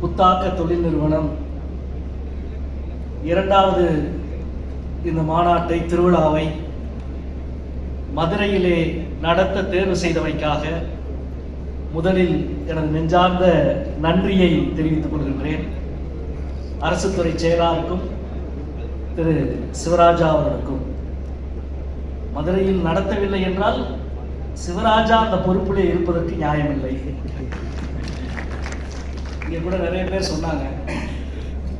புத்தாக்க தொழில் நிறுவனம் இரண்டாவது இந்த மாநாட்டை திருவிழாவை மதுரையிலே நடத்த தேர்வு செய்தவைக்காக முதலில் எனது நெஞ்சார்ந்த நன்றியை தெரிவித்துக் கொள்கின்றேன். அரசு துறை செயலாளருக்கும் திரு சிவராஜா அவர்களுக்கும். மதுரையில் நடத்தவில்லை என்றால் சிவராஜா அந்த பொறுப்பிலே இருப்பதற்கு நியாயமில்லை. இங்கே கூட நிறைய பேர் சொன்னாங்க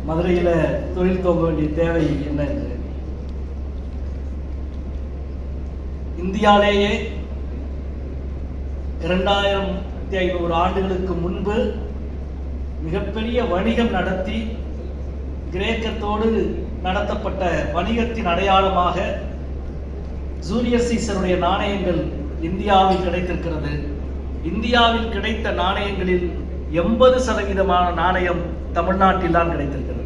மதுரையில் தொழில் துவங்க வேண்டிய தேவை என்ன என்று. இந்தியாவிலேயே 2500 ஆண்டுகளுக்கு முன்பு மிகப்பெரிய வணிகம் நடத்தி கிரேக்கத்தோடு நடத்தப்பட்ட வணிகத்தின் அடையாளமாக ஜூலியஸ் சீசருடைய நாணயங்கள் இந்தியாவில் கிடைத்திருக்கிறது. இந்தியாவில் கிடைத்த நாணயங்களில் 80% நாணயம் தமிழ்நாட்டில் தான் கிடைத்திருக்கிறது.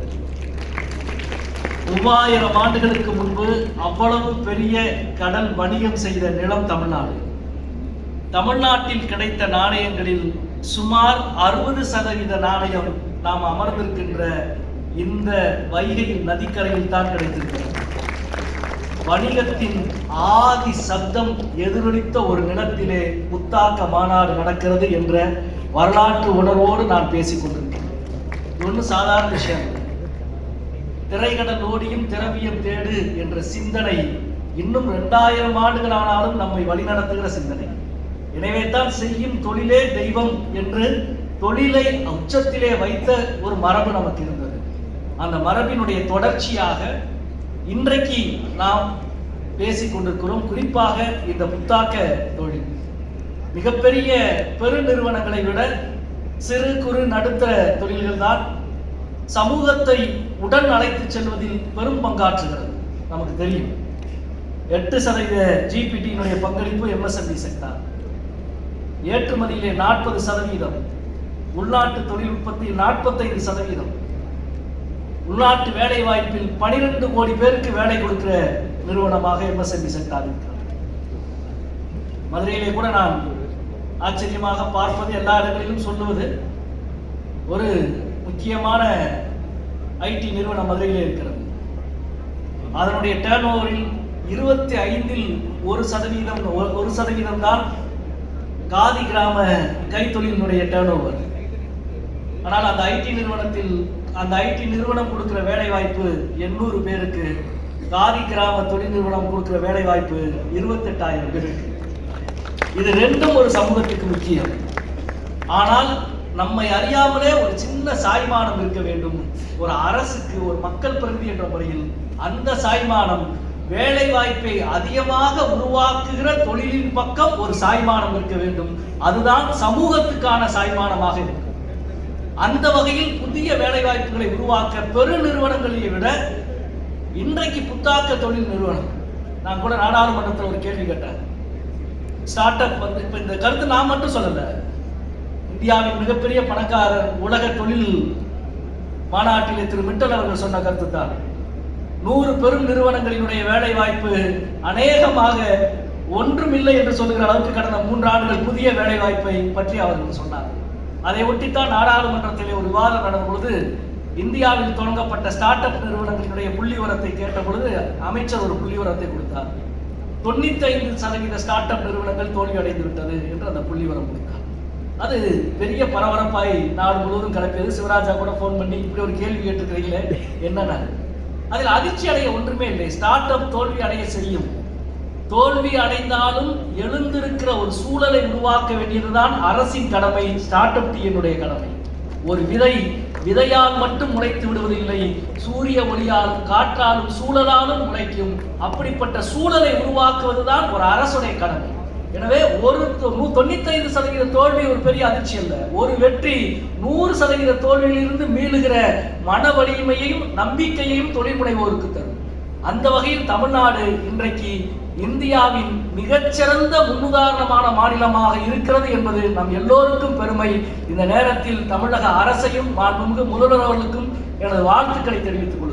3000 ஆண்டுகளுக்கு முன்பு அவ்வளவு பெரிய கடல் வணிகம் செய்த நிலம் தமிழ்நாடு. தமிழ்நாட்டில் கிடைத்த நாணயங்களில் சுமார் 60% நாணயம் நாம் அமர்ந்திருக்கின்ற இந்த வைகை நதிக்கரையில் தான் கிடைத்திருக்கிறது. வணிகத்தின் ஆதி சப்தம் எதிரொலித்த ஒரு நிலத்திலே புத்தாக்க மாநாடு நடக்கிறது என்ற வரலாற்று உணர்வோடு நான் பேசிக் கொண்டிருக்கிறேன். இது ஒன்றும் சாதாரண விஷயம். திரைக்கடல் ஓடியும் திரவியம் தேடு என்ற சிந்தனை இன்னும் 2000 ஆண்டுகள் ஆனாலும் நம்மை வழிநடத்துகிற சிந்தனை. எனவே தான் செய்யும் தொழிலே தெய்வம் என்று தொழிலை உச்சத்திலே வைத்த ஒரு மரபு நமக்கு இருந்தது. அந்த மரபினுடைய தொடர்ச்சியாக இன்றைக்கு நாம் பேசிக் கொண்டிருக்கிறோம். குறிப்பாக இந்த புத்தாக்க தொழில் மிகப்பெரிய பெருநிறுவனங்களை விட சிறு குறு நடுத்தர தொழில்கள் தான் சமூகத்தை உடன் அழைத்து செல்வதில் பெரும் பங்காற்றுகிறது. நமக்கு தெரியும் 8% ஜிபிடியினுடைய பங்களிப்பு எம்எஸ்எம்இ செக்டார். ஏற்றுமதியிலே 40%, உள்நாட்டு தொழில் உற்பத்தியில் 45%, உள்நாட்டு வேலை வாய்ப்பில் 12 கோடி பேருக்கு வேலை கொடுக்கிற நிறுவனமாக எம்எஸ்எம்இ செக்டார் இருக்கிறது. மதுரையிலே கூட நான் ஆச்சரியமாக பார்ப்பது, எல்லா இடங்களிலும் சொல்லுவது, ஒரு முக்கியமான ஐடி நிறுவனம் மதுரையிலே இருக்கிறது. அதனுடைய டர்ன் ஓவரில் 25%, 1% தான் காதி கிராம கைத்தொழிலினுடைய டர்ன் ஓவர். ஆனால் அந்த ஐடி நிறுவனம் கொடுக்கிற வேலை வாய்ப்பு 800 பேருக்கு, காதி கிராம தொழில் நிறுவனம் கொடுக்கிற வேலை வாய்ப்பு 28,000 பேருக்கு. இது ரெண்டும் ஒரு சமூகத்துக்கு முக்கியம். ஆனால் நம்மை அறியாமலே ஒரு சின்ன சாய்மானம் இருக்க வேண்டும். ஒரு அரசுக்கு, ஒரு மக்கள் பிரதிநிதி என்ற முறையில் அந்த சாய்மானம், வேலை வாய்ப்பை அதிகமாக உருவாக்குகிற தொழிலின் பக்கம் ஒரு சாய்மானம் இருக்க வேண்டும். அதுதான் சமூகத்துக்கான சாய்மானமாக இருக்கும். அந்த வகையில் புதிய வேலை வாய்ப்புகளை உருவாக்க பெரு நிறுவனங்களை விட இன்றைக்கு புத்தாக்க தொழில் நிறுவனம். நான் கூட நாடாளுமன்றத்தில் ஒரு கேள்வி கேட்டேன். ஸ்டார்ட் அப் இப்ப இந்த கருத்து நான் மட்டும் சொல்லல, இந்தியாவின் மிகப்பெரிய பணக்காரர் உலக தொழில் மாநாட்டிலே திரு மிட்டல் அவர்கள் சொன்ன கருத்து தான். 100 பெரும் நிறுவனங்களினுடைய வேலை வாய்ப்பு அநேகமாக ஒன்றுமில்லை என்று சொல்லுகிற அளவுக்கு கடந்த 3 ஆண்டுகள் புதிய வேலை வாய்ப்பை பற்றி அவர்கள் சொன்னார். அதை ஒட்டித்தான் நாடாளுமன்றத்திலே ஒரு விவாதம் நடந்த பொழுது இந்தியாவில் தொடங்கப்பட்ட ஸ்டார்ட் அப் நிறுவனங்களுடைய புள்ளி விவரத்தை கேட்ட பொழுது அமைச்சர் ஒரு புள்ளி விவரத்தை கொடுத்தார். 95% ஸ்டார்ட் அப் நிறுவனங்கள் தோல்வி அடைந்து விட்டது என்று அந்த புள்ளி விவரம் கொடுத்தார். அது பெரிய பரபரப்பாய் நாடு முழுவதும் கிளப்பியது. சிவராஜா கூட போன் பண்ணி இப்படி ஒரு கேள்வி கேட்டுக்கிறீங்களே என்னன்னா, அதில் அதிர்ச்சி அடைய ஒன்றுமே இல்லை. ஸ்டார்ட் அப் தோல்வி அடைய செய்யும். தோல்வி அடைந்தாலும் எழுந்திருக்கிற ஒரு சூழலை உருவாக்க வேண்டியதுதான் அரசின் கடமை, ஸ்டார்ட் அப் டீமுடைய கடமை. ஒரு விதையால் மட்டும் முளைத்து விடுவதில்லை, சூரிய ஒளியாலும் காற்றாலும் சூழலாலும் முளைக்கும். அப்படிப்பட்ட சூழலை உருவாக்குவதுதான் ஒரு அரசுடைய கடமை. எனவே 95% தோல்வி ஒரு பெரிய அதிர்ச்சி அல்ல. ஒரு வெற்றி 100% தோல்வியிலிருந்து மீளுகிற மன வலிமையையும் நம்பிக்கையையும் தொழில் முனைவோருக்கு தரும். அந்த வகையில் தமிழ்நாடு இன்றைக்கு இந்தியாவின் மிகச்சிறந்த முன்னுதாரணமான மாநிலமாக இருக்கிறது என்பது நம் எல்லோருக்கும் பெருமை. இந்த நேரத்தில் தமிழக அரசையும் மாண்புமிகு முதல்வர் அவர்களுக்கும் எனது வாழ்த்துக்களை தெரிவித்துக் கொள்கிறேன்.